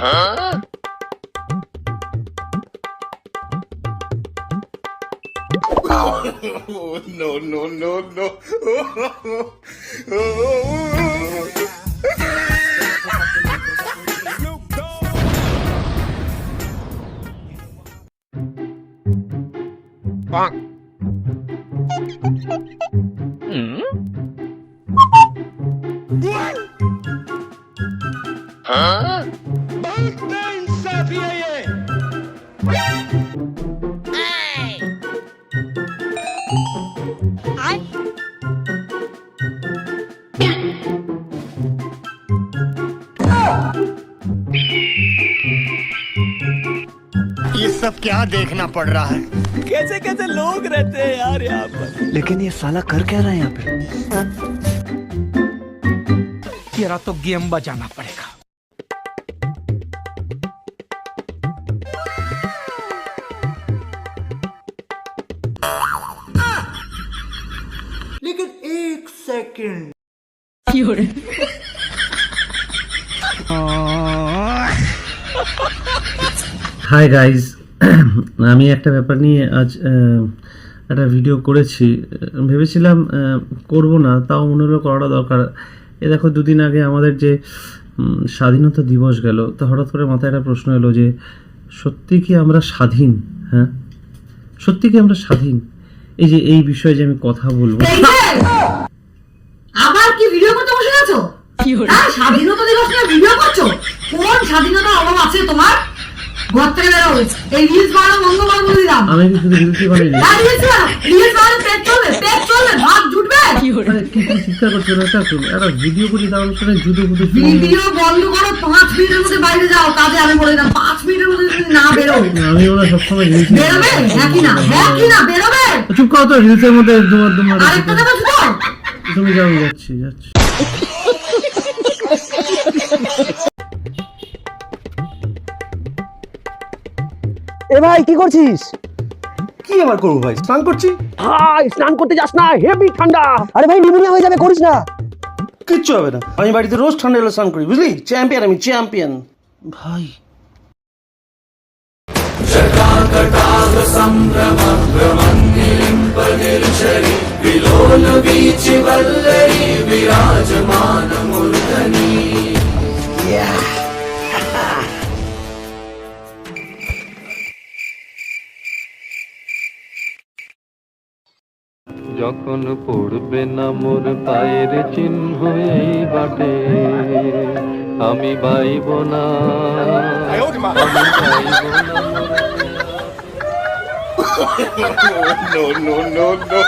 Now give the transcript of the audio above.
Oh, no, no, no, no. Bonk. Huh? बहुत बेइंसाफी है ये। ये सब क्या देखना पड़ रहा है? कैसे कैसे लोग रहते हैं यार यहाँ पर। लेकिन ये साला कर क्या रहा है यहाँ पे? तेरा तो गेम बजाना पड़ेगा। लेकिन एक सेकंड। হাই গাইজ, আমি একটা ব্যাপার নিয়ে আজ একটা ভিডিও করেছি। ভেবেছিলাম করব না, তাও মনে হলো করাটা দরকার। এ দেখো, দুদিন আগে আমাদের যে স্বাধীনতা দিবস গেল, তো হঠাৎ করে মাথায় একটা প্রশ্ন এলো যে সত্যি কি আমরা স্বাধীন? হ্যাঁ, সত্যি কি আমরা স্বাধীন? এই যে এই বিষয়ে যে আমি কথা বলবো। আবার কি ভিডিও করতে বসে গেছো? স্বাধীনতা দিবস নিয়ে ভিডিও করছো? কোন স্বাধীনতার অভাব আছে তোমার? ঘর থেকে বেরো, এই রিলস বানানো বন্ধ করে বলে দিলাম। আমি কি শুধু রিলসই বানাইনি? রিলস বানানো পেট চলবে, ভাত জুটবে। কি চিন্তা করছো না? একটা ভিডিও করি, তার শুনে জুতো ফুটো ভিডিও বন্ধ করো, 5 মিনিটের মধ্যে বাইরে যাও কাজে। আমি বলে দিলাম 5 মিনিটের মধ্যে যদি না বেরো। আমি ওরা সবসময় রিলস বেরোবে? হ্যাঁ কি না বেরোবে? চুপ করো তো, রিলসের মধ্যে তোমার আরেকটা দেবো জুতো? তুমি যাও, যাচ্ছি। এ ভাই কি করছিস? কি আবার করবো ভাই? স্নান করছি। ভাই স্নান করতে যাস না, হেভি ঠান্ডা। আরে ভাই নিউমোনিয়া হয়ে যাবে, করিস না। কিচ্ছু হবে না, আমি বাড়িতে রোজ ঠান্ডা এলে স্নান করি, বুঝলি? চ্যাম্পিয়ন, আমি চ্যাম্পিয়ন ভাই। যখন পড়বে না মোর পায়ের চিহ্ন এই বাটে, আমি বাইব না, আমি বাইব না। No, no, no, no.